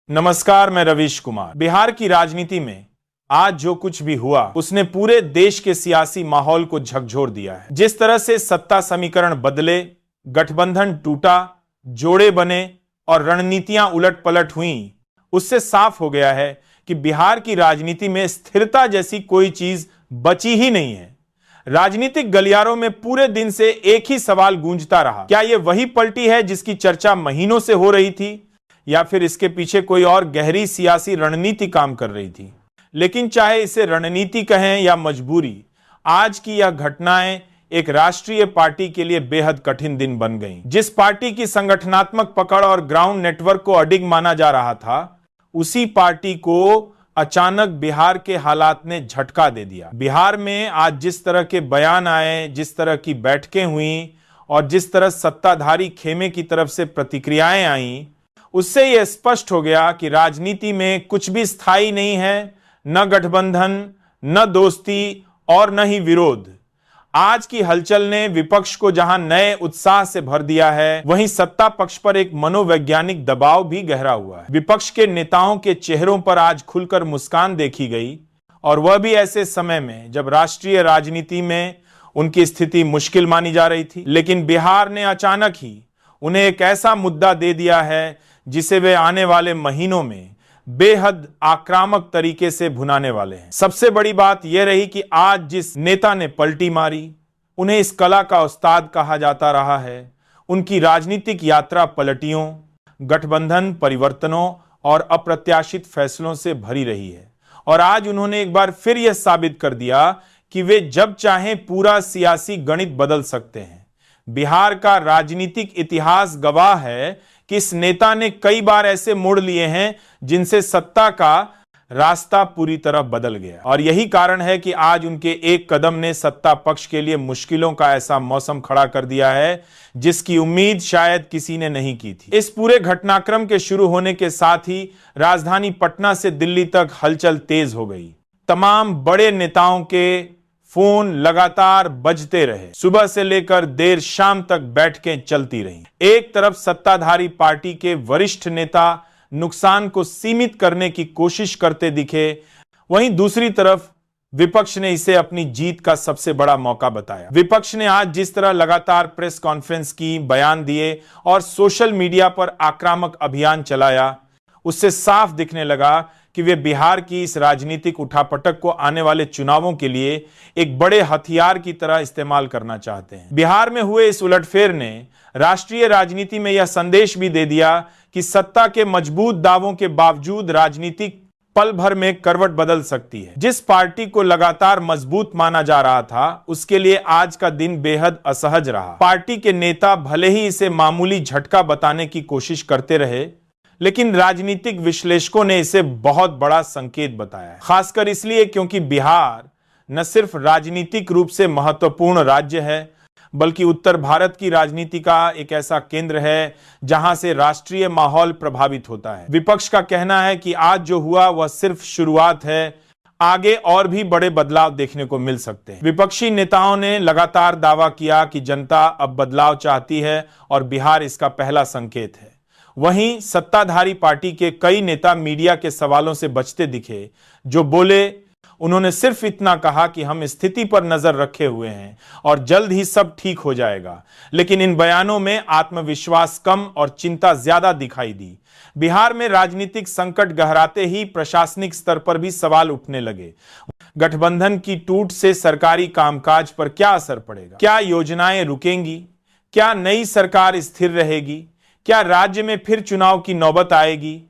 नमस्कार, मैं रवीश कुमार। बिहार की राजनीति में आज जो कुछ भी हुआ उसने पूरे देश के सियासी माहौल को झकझोर दिया है। जिस तरह से सत्ता समीकरण बदले, गठबंधन टूटा, जोड़े बने और रणनीतियां उलट पलट हुई, उससे साफ हो गया है कि बिहार की राजनीति में स्थिरता जैसी कोई चीज बची ही नहीं है। राजनीतिक गलियारों में पूरे दिन से एक ही सवाल गूंजता रहा, क्या यह वही पलटी है जिसकी चर्चा महीनों से हो रही थी, या फिर इसके पीछे कोई और गहरी सियासी रणनीति काम कर रही थी। लेकिन चाहे इसे रणनीति कहें या मजबूरी, आज की यह घटनाएं एक राष्ट्रीय पार्टी के लिए बेहद कठिन दिन बन गईं। जिस पार्टी की संगठनात्मक पकड़ और ग्राउंड नेटवर्क को अडिग माना जा रहा था, उसी पार्टी को अचानक बिहार के हालात ने झटका दे दिया। बिहार में आज जिस तरह के बयान आए, जिस तरह की बैठकें हुई और जिस तरह सत्ताधारी खेमे की तरफ से प्रतिक्रियाएं आईं, उससे यह स्पष्ट हो गया कि राजनीति में कुछ भी स्थायी नहीं है, न गठबंधन, न दोस्ती और न ही विरोध। आज की हलचल ने विपक्ष को जहां नए उत्साह से भर दिया है, वहीं सत्ता पक्ष पर एक मनोवैज्ञानिक दबाव भी गहरा हुआ है। विपक्ष के नेताओं के चेहरों पर आज खुलकर मुस्कान देखी गई, और वह भी ऐसे समय में जब राष्ट्रीय राजनीति में उनकी स्थिति मुश्किल मानी जा रही थी। लेकिन बिहार ने अचानक ही उन्हें एक ऐसा मुद्दा दे दिया है जिसे वे आने वाले महीनों में बेहद आक्रामक तरीके से भुनाने वाले हैं। सबसे बड़ी बात यह रही कि आज जिस नेता ने पलटी मारी, उन्हें इस कला का उस्ताद कहा जाता रहा है। उनकी राजनीतिक यात्रा पलटियों, गठबंधन परिवर्तनों और अप्रत्याशित फैसलों से भरी रही है, और आज उन्होंने एक बार फिर यह साबित कर दिया कि वे जब चाहें पूरा सियासी गणित बदल सकते हैं। बिहार का राजनीतिक इतिहास गवाह है कि इस नेता ने कई बार ऐसे मोड़ लिए हैं जिनसे सत्ता का रास्ता पूरी तरह बदल गया, और यही कारण है कि आज उनके एक कदम ने सत्ता पक्ष के लिए मुश्किलों का ऐसा मौसम खड़ा कर दिया है जिसकी उम्मीद शायद किसी ने नहीं की थी। इस पूरे घटनाक्रम के शुरू होने के साथ ही राजधानी पटना से दिल्ली तक हलचल तेज हो गई। तमाम बड़े नेताओं के फोन लगातार बजते रहे, सुबह से लेकर देर शाम तक बैठकें चलती रहीं। एक तरफ सत्ताधारी पार्टी के वरिष्ठ नेता नुकसान को सीमित करने की कोशिश करते दिखे, वहीं दूसरी तरफ विपक्ष ने इसे अपनी जीत का सबसे बड़ा मौका बताया। विपक्ष ने आज जिस तरह लगातार प्रेस कॉन्फ्रेंस की, बयान दिए और सोशल मीडिया पर आक्रामक अभियान चलाया, उससे साफ दिखने लगा कि वे बिहार की इस राजनीतिक उठापटक को आने वाले चुनावों के लिए एक बड़े हथियार की तरह इस्तेमाल करना चाहते हैं। बिहार में हुए इस उलटफेर ने राष्ट्रीय राजनीति में यह संदेश भी दे दिया कि सत्ता के मजबूत दावों के बावजूद राजनीतिक पल भर में करवट बदल सकती है। जिस पार्टी को लगातार मजबूत माना जा रहा था, उसके लिए आज का दिन बेहद असहज रहा। पार्टी के नेता भले ही इसे मामूली झटका बताने की कोशिश करते रहे, लेकिन राजनीतिक विश्लेषकों ने इसे बहुत बड़ा संकेत बताया है। खासकर इसलिए क्योंकि बिहार न सिर्फ राजनीतिक रूप से महत्वपूर्ण राज्य है, बल्कि उत्तर भारत की राजनीति का एक ऐसा केंद्र है जहां से राष्ट्रीय माहौल प्रभावित होता है। विपक्ष का कहना है कि आज जो हुआ वह सिर्फ शुरुआत है, आगे और भी बड़े बदलाव देखने को मिल सकते हैं। विपक्षी नेताओं ने लगातार दावा किया कि जनता अब बदलाव चाहती है और बिहार इसका पहला संकेत है। वहीं सत्ताधारी पार्टी के कई नेता मीडिया के सवालों से बचते दिखे। जो बोले, उन्होंने सिर्फ इतना कहा कि हम स्थिति पर नजर रखे हुए हैं और जल्द ही सब ठीक हो जाएगा। लेकिन इन बयानों में आत्मविश्वास कम और चिंता ज्यादा दिखाई दी। बिहार में राजनीतिक संकट गहराते ही प्रशासनिक स्तर पर भी सवाल उठने लगे। गठबंधन की टूट से सरकारी कामकाज पर क्या असर पड़ेगा? क्या योजनाएं रुकेंगी? क्या नई सरकार स्थिर रहेगी? क्या राज्य में फिर चुनाव की नौबत आएगी?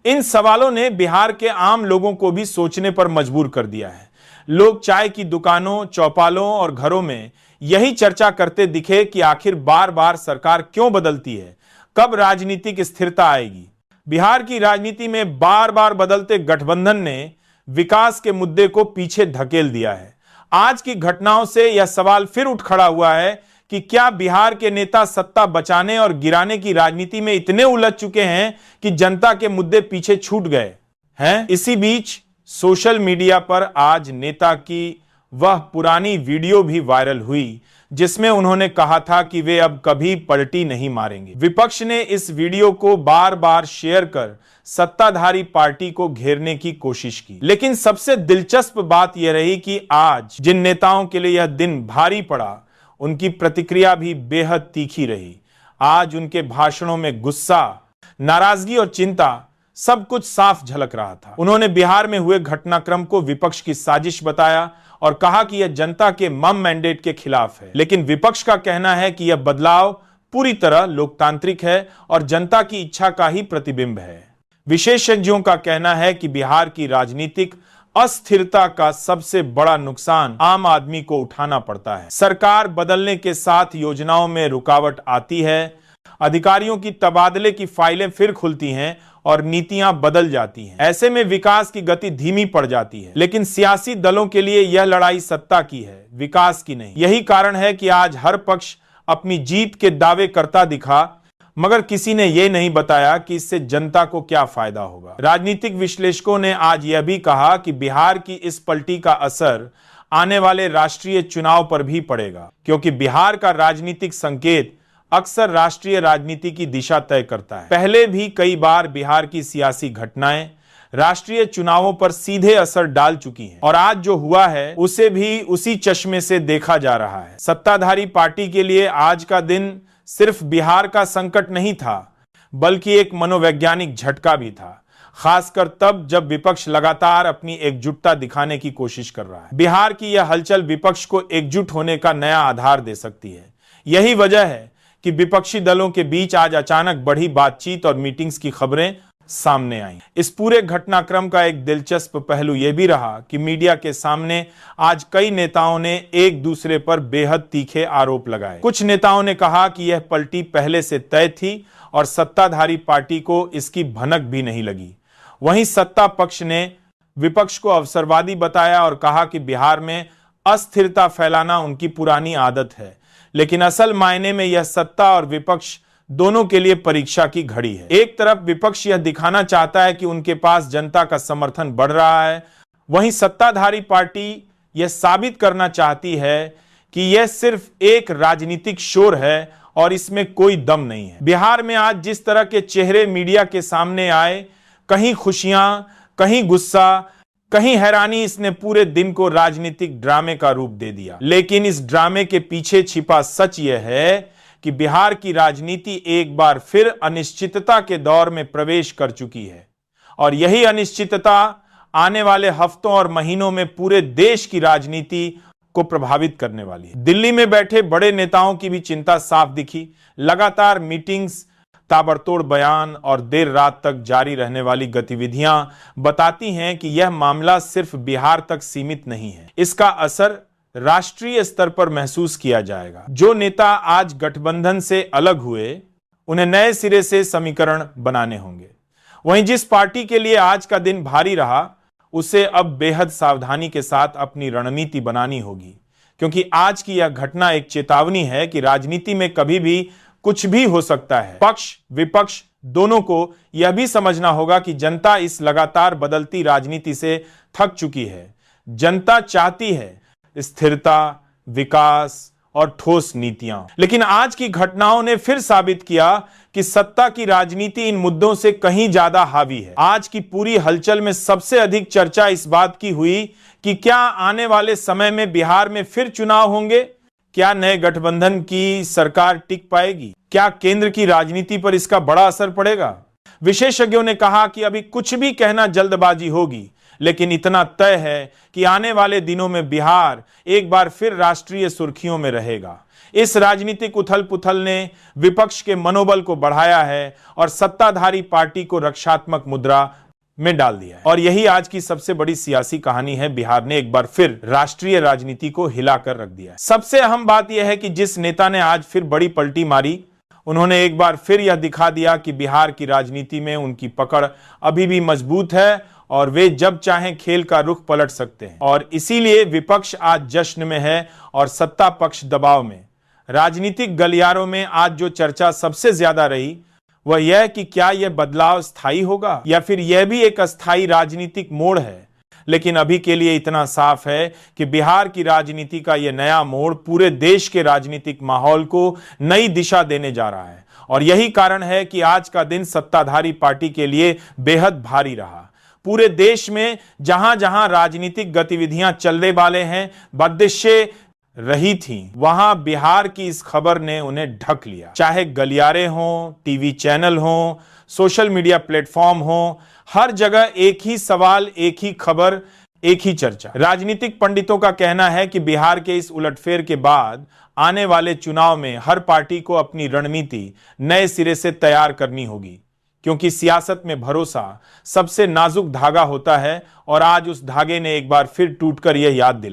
इन सवालों ने बिहार के आम लोगों को भी सोचने पर मजबूर कर दिया है। लोग चाय की दुकानों, चौपालों और घरों में यही चर्चा करते दिखे कि आखिर बार बार सरकार क्यों बदलती है, कब राजनीतिक स्थिरता आएगी। बिहार की राजनीति में बार बार बदलते गठबंधन ने विकास के मुद्दे को पीछे धकेल दिया है। आज की घटनाओं से यह सवाल फिर उठ खड़ा हुआ है कि क्या बिहार के नेता सत्ता बचाने और गिराने की राजनीति में इतने उलझ चुके हैं कि जनता के मुद्दे पीछे छूट गए हैं? इसी बीच सोशल मीडिया पर आज नेता की वह पुरानी वीडियो भी वायरल हुई जिसमें उन्होंने कहा था कि वे अब कभी पलटी नहीं मारेंगे। विपक्ष ने इस वीडियो को बार बार शेयर कर सत्ताधारी पार्टी को घेरने की कोशिश की। लेकिन सबसे दिलचस्प बात यह रही कि आज जिन नेताओं के लिए यह दिन भारी पड़ा, उनकी प्रतिक्रिया भी बेहद तीखी रही। आज उनके भाषणों में गुस्सा, नाराजगी और चिंता सब कुछ साफ झलक रहा था। उन्होंने बिहार में हुए घटनाक्रम को विपक्ष की साजिश बताया और कहा कि यह जनता के मम मैंडेट के खिलाफ है। लेकिन विपक्ष का कहना है कि यह बदलाव पूरी तरह लोकतांत्रिक है और जनता की इच्छा का ही प्रतिबिंब है। विशेषज्ञों का कहना है कि बिहार की राजनीतिक अस्थिरता का सबसे बड़ा नुकसान आम आदमी को उठाना पड़ता है। सरकार बदलने के साथ योजनाओं में रुकावट आती है, अधिकारियों की तबादले की फाइलें फिर खुलती हैं और नीतियां बदल जाती हैं। ऐसे में विकास की गति धीमी पड़ जाती है। लेकिन सियासी दलों के लिए यह लड़ाई सत्ता की है, विकास की नहीं। यही कारण है कि आज हर पक्ष अपनी जीत के दावे करता दिखा, मगर किसी ने यह नहीं बताया कि इससे जनता को क्या फायदा होगा। राजनीतिक विश्लेषकों ने आज यह भी कहा कि बिहार की इस पलटी का असर आने वाले राष्ट्रीय चुनाव पर भी पड़ेगा, क्योंकि बिहार का राजनीतिक संकेत अक्सर राष्ट्रीय राजनीति की दिशा तय करता है। पहले भी कई बार बिहार की सियासी घटनाएं राष्ट्रीय चुनावों पर सीधे असर डाल चुकी हैं और आज जो हुआ है उसे भी उसी चश्मे से देखा जा रहा है। सत्ताधारी पार्टी के लिए आज का दिन सिर्फ बिहार का संकट नहीं था, बल्कि एक मनोवैज्ञानिक झटका भी था, खासकर तब जब विपक्ष लगातार अपनी एकजुटता दिखाने की कोशिश कर रहा है। बिहार की यह हलचल विपक्ष को एकजुट होने का नया आधार दे सकती है। यही वजह है कि विपक्षी दलों के बीच आज अचानक बढ़ी बातचीत और मीटिंग्स की खबरें सामने आई। इस पूरे घटनाक्रम का एक दिलचस्प पहलू यह भी रहा कि मीडिया के सामने आज कई नेताओं ने एक दूसरे पर बेहद तीखे आरोप लगाए। कुछ नेताओं ने कहा कि यह पलटी पहले से तय थी और सत्ताधारी पार्टी को इसकी भनक भी नहीं लगी। वहीं सत्ता पक्ष ने विपक्ष को अवसरवादी बताया और कहा कि बिहार में अस्थिरता फैलाना उनकी पुरानी आदत है। लेकिन असल मायने में यह सत्ता और विपक्ष दोनों के लिए परीक्षा की घड़ी है। एक तरफ विपक्ष यह दिखाना चाहता है कि उनके पास जनता का समर्थन बढ़ रहा है, वहीं सत्ताधारी पार्टी यह साबित करना चाहती है कि यह सिर्फ एक राजनीतिक शोर है और इसमें कोई दम नहीं है। बिहार में आज जिस तरह के चेहरे मीडिया के सामने आए, कहीं खुशियां, कहीं गुस्सा, कहीं हैरानी, इसने पूरे दिन को राजनीतिक ड्रामे का रूप दे दिया। लेकिन इस ड्रामे के पीछे छिपा सच यह है कि बिहार की राजनीति एक बार फिर अनिश्चितता के दौर में प्रवेश कर चुकी है और यही अनिश्चितता आने वाले हफ्तों और महीनों में पूरे देश की राजनीति को प्रभावित करने वाली है। दिल्ली में बैठे बड़े नेताओं की भी चिंता साफ दिखी। लगातार मीटिंग्स, ताबड़तोड़ बयान और देर रात तक जारी रहने वाली गतिविधियां बताती हैं कि यह मामला सिर्फ बिहार तक सीमित नहीं है। इसका असर राष्ट्रीय स्तर पर महसूस किया जाएगा। जो नेता आज गठबंधन से अलग हुए, उन्हें नए सिरे से समीकरण बनाने होंगे। वहीं जिस पार्टी के लिए आज का दिन भारी रहा, उसे अब बेहद सावधानी के साथ अपनी रणनीति बनानी होगी, क्योंकि आज की यह घटना एक चेतावनी है कि राजनीति में कभी भी कुछ भी हो सकता है। पक्ष विपक्ष दोनों को यह भी समझना होगा कि जनता इस लगातार बदलती राजनीति से थक चुकी है। जनता चाहती है स्थिरता, विकास और ठोस नीतियां। लेकिन आज की घटनाओं ने फिर साबित किया कि सत्ता की राजनीति इन मुद्दों से कहीं ज्यादा हावी है। आज की पूरी हलचल में सबसे अधिक चर्चा इस बात की हुई कि क्या आने वाले समय में बिहार में फिर चुनाव होंगे, क्या नए गठबंधन की सरकार टिक पाएगी, क्या केंद्र की राजनीति पर इसका बड़ा असर पड़ेगा। विशेषज्ञों ने कहा कि अभी कुछ भी कहना जल्दबाजी होगी, लेकिन इतना तय है कि आने वाले दिनों में बिहार एक बार फिर राष्ट्रीय सुर्खियों में रहेगा। इस राजनीतिक उथल पुथल ने विपक्ष के मनोबल को बढ़ाया है और सत्ताधारी पार्टी को रक्षात्मक मुद्रा में डाल दिया है। और यही आज की सबसे बड़ी सियासी कहानी है। बिहार ने एक बार फिर राष्ट्रीय राजनीति को हिलाकर रख दिया है। सबसे अहम बात यह है कि जिस नेता ने आज फिर बड़ी पलटी मारी, उन्होंने एक बार फिर यह दिखा दिया कि बिहार की राजनीति में उनकी पकड़ अभी भी मजबूत है और वे जब चाहें खेल का रुख पलट सकते हैं। और इसीलिए विपक्ष आज जश्न में है और सत्ता पक्ष दबाव में। राजनीतिक गलियारों में आज जो चर्चा सबसे ज्यादा रही वह यह कि क्या यह बदलाव स्थायी होगा या फिर यह भी एक अस्थायी राजनीतिक मोड़ है लेकिन अभी के लिए इतना साफ है कि बिहार की राजनीति का यह नया मोड़ पूरे देश के राजनीतिक माहौल को नई दिशा देने जा रहा है। और यही कारण है कि आज का दिन सत्ताधारी पार्टी के लिए बेहद भारी रहा। पूरे देश में जहां जहां राजनीतिक गतिविधियां चलने वाले हैं, बंदिशें रही थी, वहां बिहार की इस खबर ने उन्हें ढक लिया। चाहे गलियारे हों, टीवी चैनल हों, सोशल मीडिया प्लेटफॉर्म हों, हर जगह एक ही सवाल, एक ही खबर, एक ही चर्चा। राजनीतिक पंडितों का कहना है कि बिहार के इस उलटफेर के बाद आने वाले चुनाव में हर पार्टी को अपनी रणनीति नए सिरे से तैयार करनी होगी, क्योंकि सियासत में भरोसा सबसे नाजुक धागा होता है और आज उस धागे ने एक बार फिर टूटकर यह याद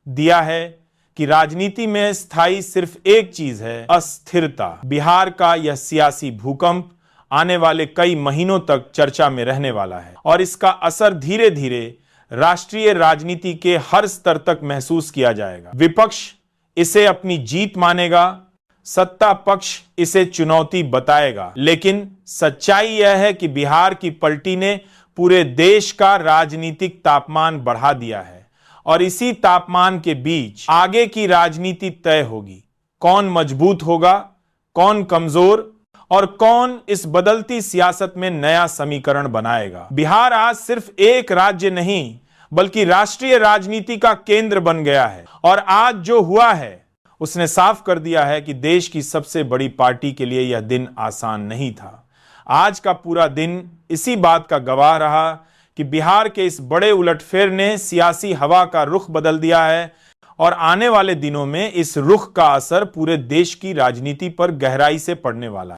दिया है कि राजनीति में स्थायी सिर्फ एक चीज है, अस्थिरता। बिहार का यह सियासी भूकंप आने वाले कई महीनों तक चर्चा में रहने वाला है और इसका असर धीरे धीरे राष्ट्रीय राजनीति के हर स्तर तक महसूस किया जाएगा। विपक्ष इसे अपनी जीत मानेगा, सत्ता पक्ष इसे चुनौती बताएगा, लेकिन सच्चाई यह है कि बिहार की पलटी ने पूरे देश का राजनीतिक तापमान बढ़ा दिया है और इसी तापमान के बीच आगे की राजनीति तय होगी। कौन मजबूत होगा, कौन कमजोर और कौन इस बदलती सियासत में नया समीकरण बनाएगा। बिहार आज सिर्फ एक राज्य नहीं बल्कि राष्ट्रीय राजनीति का केंद्र बन गया है और आज जो हुआ है उसने साफ कर दिया है कि देश की सबसे बड़ी पार्टी के लिए यह दिन आसान नहीं था। आज का पूरा दिन इसी बात का गवाह रहा कि बिहार के इस बड़े उलटफेर ने सियासी हवा का रुख बदल दिया है और आने वाले दिनों में इस रुख का असर पूरे देश की राजनीति पर गहराई से पड़ने वाला है।